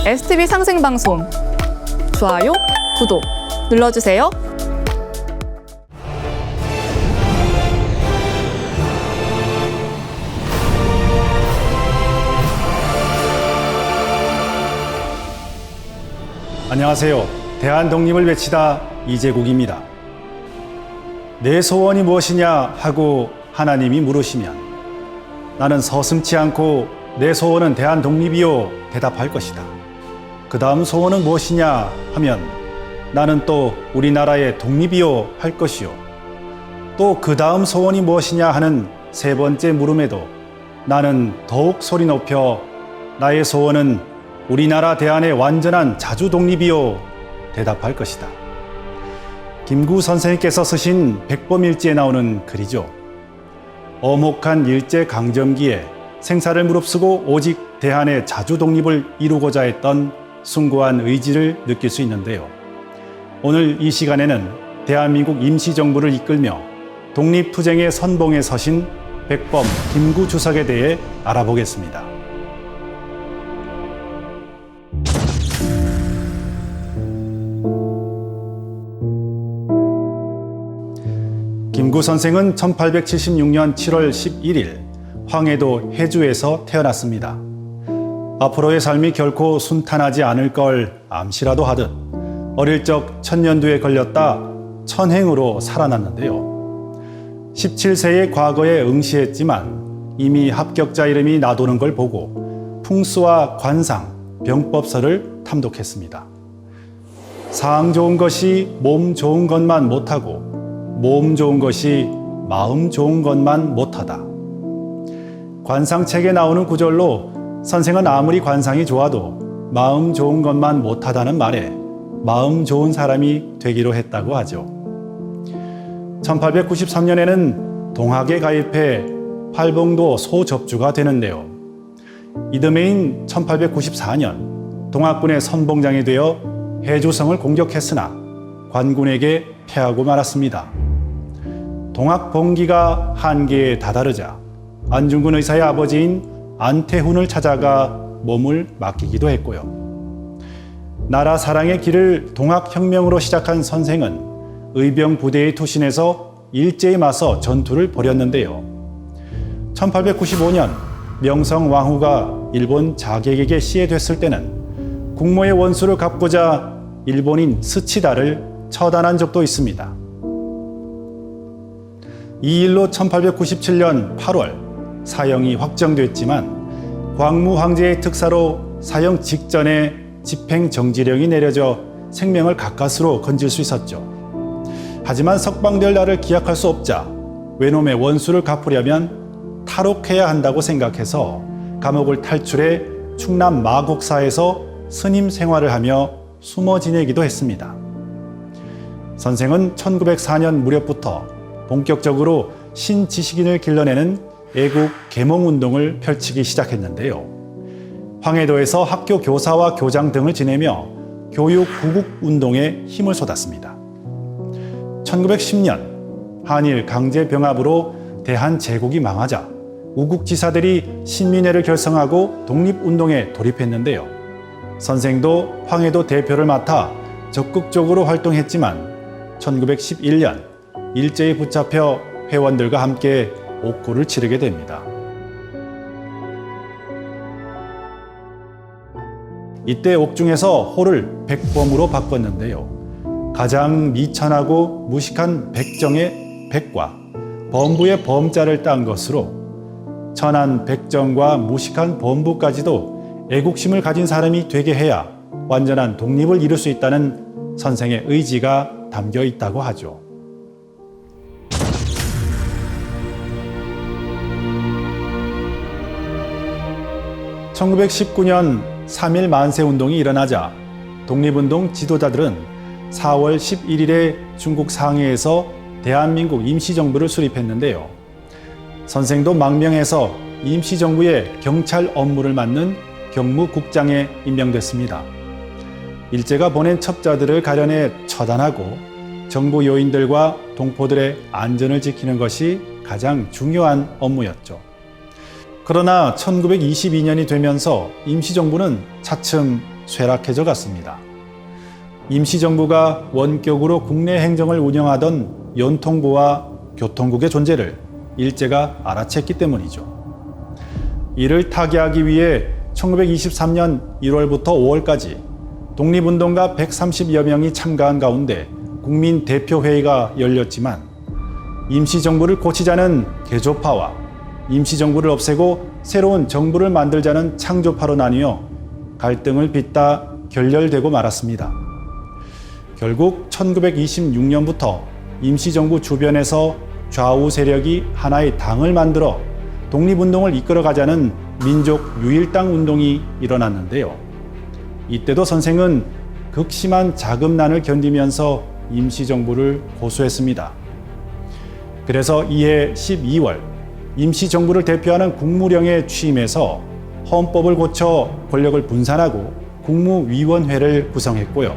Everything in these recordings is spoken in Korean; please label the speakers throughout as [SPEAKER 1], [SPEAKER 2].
[SPEAKER 1] STV 상생방송 좋아요, 구독 눌러주세요.
[SPEAKER 2] 안녕하세요. 대한독립을 외치다 이재국입니다. 내 소원이 무엇이냐 하고 하나님이 물으시면 나는 서슴지 않고 내 소원은 대한독립이요 대답할 것이다. 그 다음 소원은 무엇이냐 하면 나는 또 우리나라의 독립이요 할 것이요. 또 그 다음 소원이 무엇이냐 하는 세 번째 물음에도 나는 더욱 소리 높여 나의 소원은 우리나라 대한의 완전한 자주 독립이요 대답할 것이다. 김구 선생님께서 쓰신 백범일지에 나오는 글이죠. 엄혹한 일제강점기에 생사를 무릅쓰고 오직 대한의 자주 독립을 이루고자 했던 숭고한 의지를 느낄 수 있는데요. 오늘 이 시간에는 대한민국 임시정부를 이끌며 독립투쟁의 선봉에 서신 백범 김구 주석에 대해 알아보겠습니다. 김구 선생은 1876년 7월 11일 황해도 해주에서 태어났습니다. 앞으로의 삶이 결코 순탄하지 않을 걸 암시라도 하듯 어릴 적 천년두에 걸렸다 천행으로 살아났는데요. 17세의 과거에 응시했지만 이미 합격자 이름이 나도는 걸 보고 풍수와 관상, 병법서를 탐독했습니다. 상 좋은 것이 몸 좋은 것만 못하고 몸 좋은 것이 마음 좋은 것만 못하다. 관상책에 나오는 구절로 선생은 아무리 관상이 좋아도 마음 좋은 것만 못하다는 말에 마음 좋은 사람이 되기로 했다고 하죠. 1893년에는 동학에 가입해 팔봉도 소접주가 되는데요. 이듬해인 1894년 동학군의 선봉장이 되어 해주성을 공격했으나 관군에게 패하고 말았습니다. 동학 봉기가 한계에 다다르자 안중근 의사의 아버지인 안태훈을 찾아가 몸을 맡기기도 했고요. 나라 사랑의 길을 동학혁명으로 시작한 선생은 의병 부대에 투신해서 일제에 맞서 전투를 벌였는데요. 1895년 명성왕후가 일본 자객에게 시해됐을 때는 국모의 원수를 갚고자 일본인 스치다를 처단한 적도 있습니다. 이 일로 1897년 8월 사형이 확정됐지만 광무 황제의 특사로 사형 직전에 집행정지령이 내려져 생명을 가까스로 건질 수 있었죠. 하지만 석방될 날을 기약할 수 없자 외놈의 원수를 갚으려면 탈옥해야 한다고 생각해서 감옥을 탈출해 충남 마곡사에서 스님 생활을 하며 숨어 지내기도 했습니다. 선생은 1904년 무렵부터 본격적으로 신지식인을 길러내는 애국 계몽운동을 펼치기 시작했는데요. 황해도에서 학교 교사와 교장 등을 지내며 교육 구국운동에 힘을 쏟았습니다. 1910년 한일 강제병합으로 대한제국이 망하자 우국지사들이 신민회를 결성하고 독립운동에 돌입했는데요. 선생도 황해도 대표를 맡아 적극적으로 활동했지만 1911년 일제에 붙잡혀 회원들과 함께 옥고를 치르게 됩니다. 이때 옥중에서 호를 백범으로 바꿨는데요. 가장 미천하고 무식한 백정의 백과 범부의 범자를 딴 것으로 천한 백정과 무식한 범부까지도 애국심을 가진 사람이 되게 해야 완전한 독립을 이룰 수 있다는 선생의 의지가 담겨 있다고 하죠. 1919년 3.1 만세운동이 일어나자 독립운동 지도자들은 4월 11일에 중국 상해에서 대한민국 임시정부를 수립했는데요. 선생도 망명해서 임시정부의 경찰 업무를 맡는 경무국장에 임명됐습니다. 일제가 보낸 첩자들을 가려내 처단하고 정부 요인들과 동포들의 안전을 지키는 것이 가장 중요한 업무였죠. 그러나 1922년이 되면서 임시정부는 차츰 쇠락해져 갔습니다. 임시정부가 원격으로 국내 행정을 운영하던 연통부와 교통국의 존재를 일제가 알아챘기 때문이죠. 이를 타개하기 위해 1923년 1월부터 5월까지 독립운동가 130여 명이 참가한 가운데 국민대표회의가 열렸지만 임시정부를 고치자는 개조파와 임시정부를 없애고 새로운 정부를 만들자는 창조파로 나뉘어 갈등을 빚다 결렬되고 말았습니다. 결국 1926년부터 임시정부 주변에서 좌우 세력이 하나의 당을 만들어 독립운동을 이끌어가자는 민족 유일당 운동이 일어났는데요. 이때도 선생은 극심한 자금난을 견디면서 임시정부를 고수했습니다. 그래서 이해 12월 임시정부를 대표하는 국무령에 취임해서 헌법을 고쳐 권력을 분산하고 국무위원회를 구성했고요.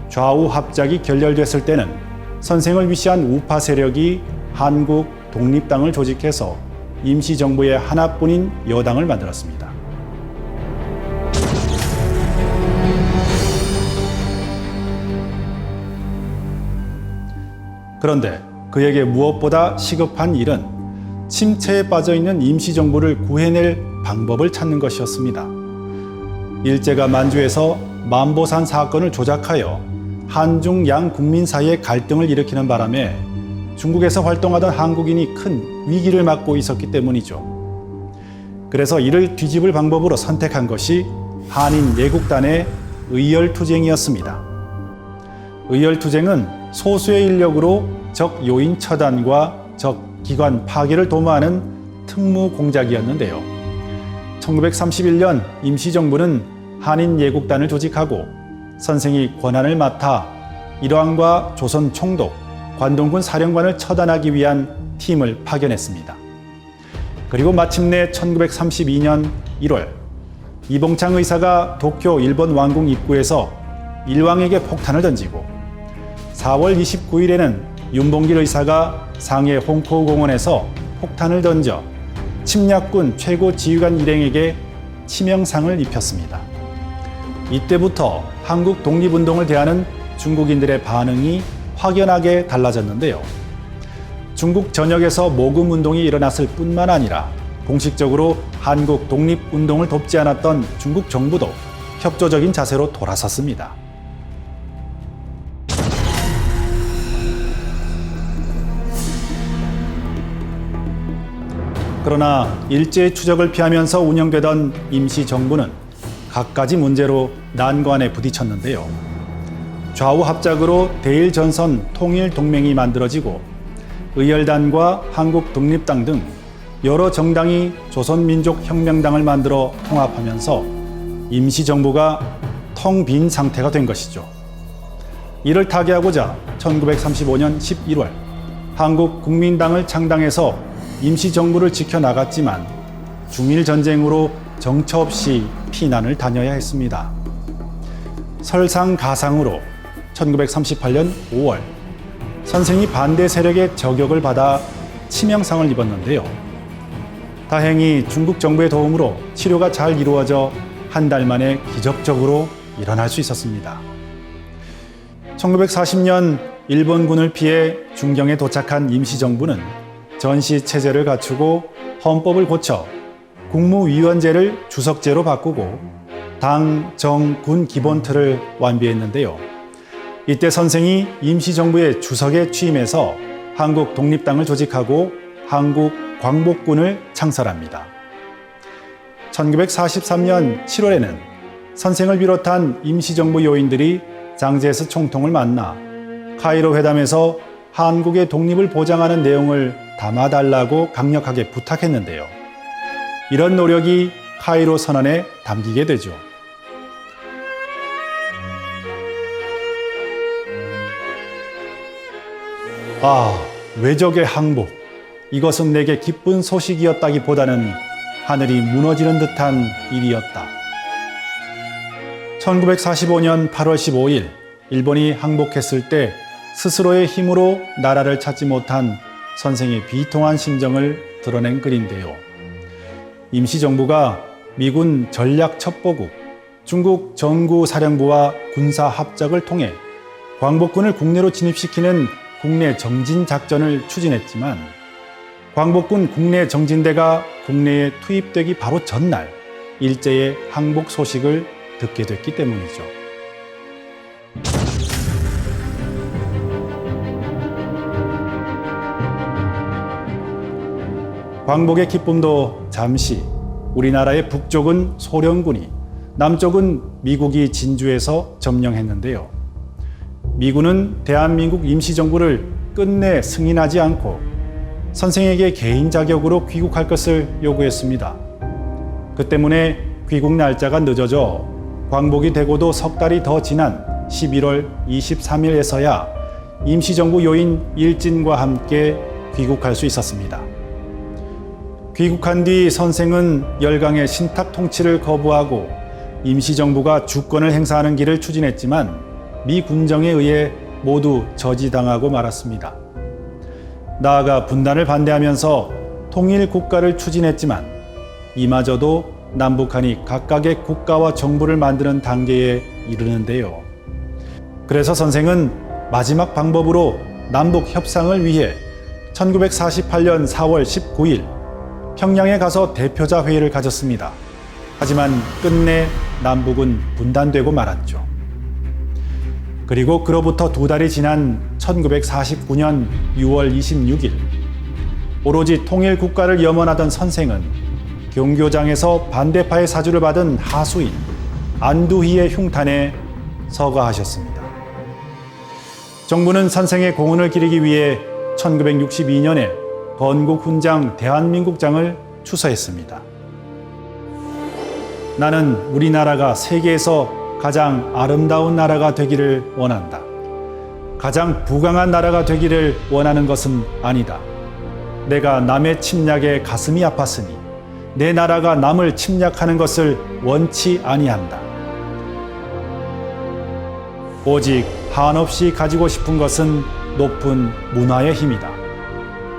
[SPEAKER 2] 좌우 합작이 결렬됐을 때는 선생을 위시한 우파 세력이 한국 독립당을 조직해서 임시정부의 하나뿐인 여당을 만들었습니다. 그런데 그에게 무엇보다 시급한 일은 침체에 빠져있는 임시정부를 구해낼 방법을 찾는 것이었습니다. 일제가 만주에서 만보산 사건을 조작하여 한중 양 국민 사이의 갈등을 일으키는 바람에 중국에서 활동하던 한국인이 큰 위기를 맞고 있었기 때문이죠. 그래서 이를 뒤집을 방법으로 선택한 것이 한인 예국단의 의열투쟁이었습니다. 의열투쟁은 소수의 인력으로 적 요인 처단과 적 기관 파괴를 도모하는 특무 공작이었는데요. 1931년 임시정부는 한인 예국단을 조직하고 선생이 권한을 맡아 일왕과 조선 총독, 관동군 사령관을 처단하기 위한 팀을 파견했습니다. 그리고 마침내 1932년 1월 이봉창 의사가 도쿄 일본 왕궁 입구에서 일왕에게 폭탄을 던지고 4월 29일에는 윤봉길 의사가 상해 홍포 공원에서 폭탄을 던져 침략군 최고 지휘관 일행에게 치명상을 입혔습니다. 이때부터 한국 독립운동을 대하는 중국인들의 반응이 확연하게 달라졌는데요. 중국 전역에서 모금운동이 일어났을 뿐만 아니라 공식적으로 한국 독립운동을 돕지 않았던 중국 정부도 협조적인 자세로 돌아섰습니다. 그러나 일제의 추적을 피하면서 운영되던 임시정부는 갖가지 문제로 난관에 부딪혔는데요. 좌우 합작으로 대일전선 통일동맹이 만들어지고 의열단과 한국독립당 등 여러 정당이 조선민족혁명당을 만들어 통합하면서 임시정부가 텅 빈 상태가 된 것이죠. 이를 타개하고자 1935년 11월 한국국민당을 창당해서 임시정부를 지켜나갔지만 중일전쟁으로 정처 없이 피난을 다녀야 했습니다. 설상가상으로 1938년 5월 선생이 반대 세력의 저격을 받아 치명상을 입었는데요. 다행히 중국 정부의 도움으로 치료가 잘 이루어져 한 달 만에 기적적으로 일어날 수 있었습니다. 1940년 일본군을 피해 중경에 도착한 임시정부는 전시체제를 갖추고 헌법을 고쳐 국무위원제를 주석제로 바꾸고 당, 정, 군 기본 틀을 완비했는데요. 이때 선생이 임시정부의 주석에 취임해서 한국 독립당을 조직하고 한국 광복군을 창설합니다. 1943년 7월에는 선생을 비롯한 임시정부 요인들이 장제스 총통을 만나 카이로 회담에서 한국의 독립을 보장하는 내용을 담아달라고 강력하게 부탁했는데요. 이런 노력이 카이로 선언에 담기게 되죠. 외적의 항복. 이것은 내게 기쁜 소식이었다기보다는 하늘이 무너지는 듯한 일이었다. 1945년 8월 15일 일본이 항복했을 때 스스로의 힘으로 나라를 찾지 못한 선생의 비통한 심정을 드러낸 글인데요. 임시정부가 미군 전략첩보국, 중국 정구사령부와 군사합작을 통해 광복군을 국내로 진입시키는 국내 정진작전을 추진했지만 광복군 국내 정진대가 국내에 투입되기 바로 전날 일제의 항복 소식을 듣게 됐기 때문이죠. 광복의 기쁨도 잠시 우리나라의 북쪽은 소련군이, 남쪽은 미국이 진주에서 점령했는데요. 미군은 대한민국 임시정부를 끝내 승인하지 않고 선생에게 개인 자격으로 귀국할 것을 요구했습니다. 그 때문에 귀국 날짜가 늦어져 광복이 되고도 석 달이 더 지난 11월 23일에서야 임시정부 요인 일진과 함께 귀국할 수 있었습니다. 귀국한 뒤 선생은 열강의 신탁 통치를 거부하고 임시정부가 주권을 행사하는 길을 추진했지만 미 군정에 의해 모두 저지당하고 말았습니다. 나아가 분단을 반대하면서 통일 국가를 추진했지만 이마저도 남북한이 각각의 국가와 정부를 만드는 단계에 이르는데요. 그래서 선생은 마지막 방법으로 남북 협상을 위해 1948년 4월 19일 평양에 가서 대표자 회의를 가졌습니다. 하지만 끝내 남북은 분단되고 말았죠. 그리고 그로부터 두 달이 지난 1949년 6월 26일 오로지 통일 국가를 염원하던 선생은 경교장에서 반대파의 사주를 받은 하수인 안두희의 흉탄에 서거하셨습니다. 정부는 선생의 공헌을 기리기 위해 1962년에 건국훈장 대한민국장을 추서했습니다. 나는 우리나라가 세계에서 가장 아름다운 나라가 되기를 원한다. 가장 부강한 나라가 되기를 원하는 것은 아니다. 내가 남의 침략에 가슴이 아팠으니 내 나라가 남을 침략하는 것을 원치 아니한다. 오직 한없이 가지고 싶은 것은 높은 문화의 힘이다.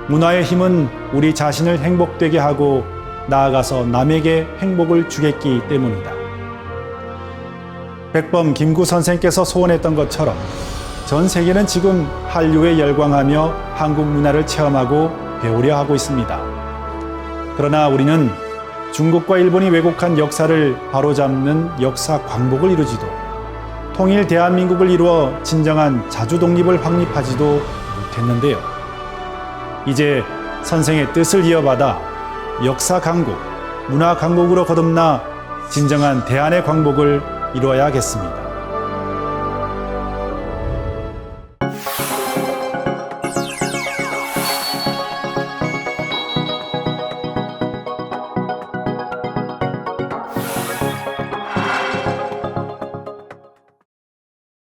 [SPEAKER 2] 문화의 힘은 우리 자신을 행복되게 하고 나아가서 남에게 행복을 주겠기 때문이다. 백범 김구 선생께서 소원했던 것처럼 전 세계는 지금 한류에 열광하며 한국 문화를 체험하고 배우려 하고 있습니다. 그러나 우리는 중국과 일본이 왜곡한 역사를 바로잡는 역사 광복을 이루지도 통일 대한민국을 이루어 진정한 자주 독립을 확립하지도 못했는데요. 이제 선생의 뜻을 이어받아 역사 강국, 문화 강국으로 거듭나 진정한 대한의 광복을 이루어야겠습니다.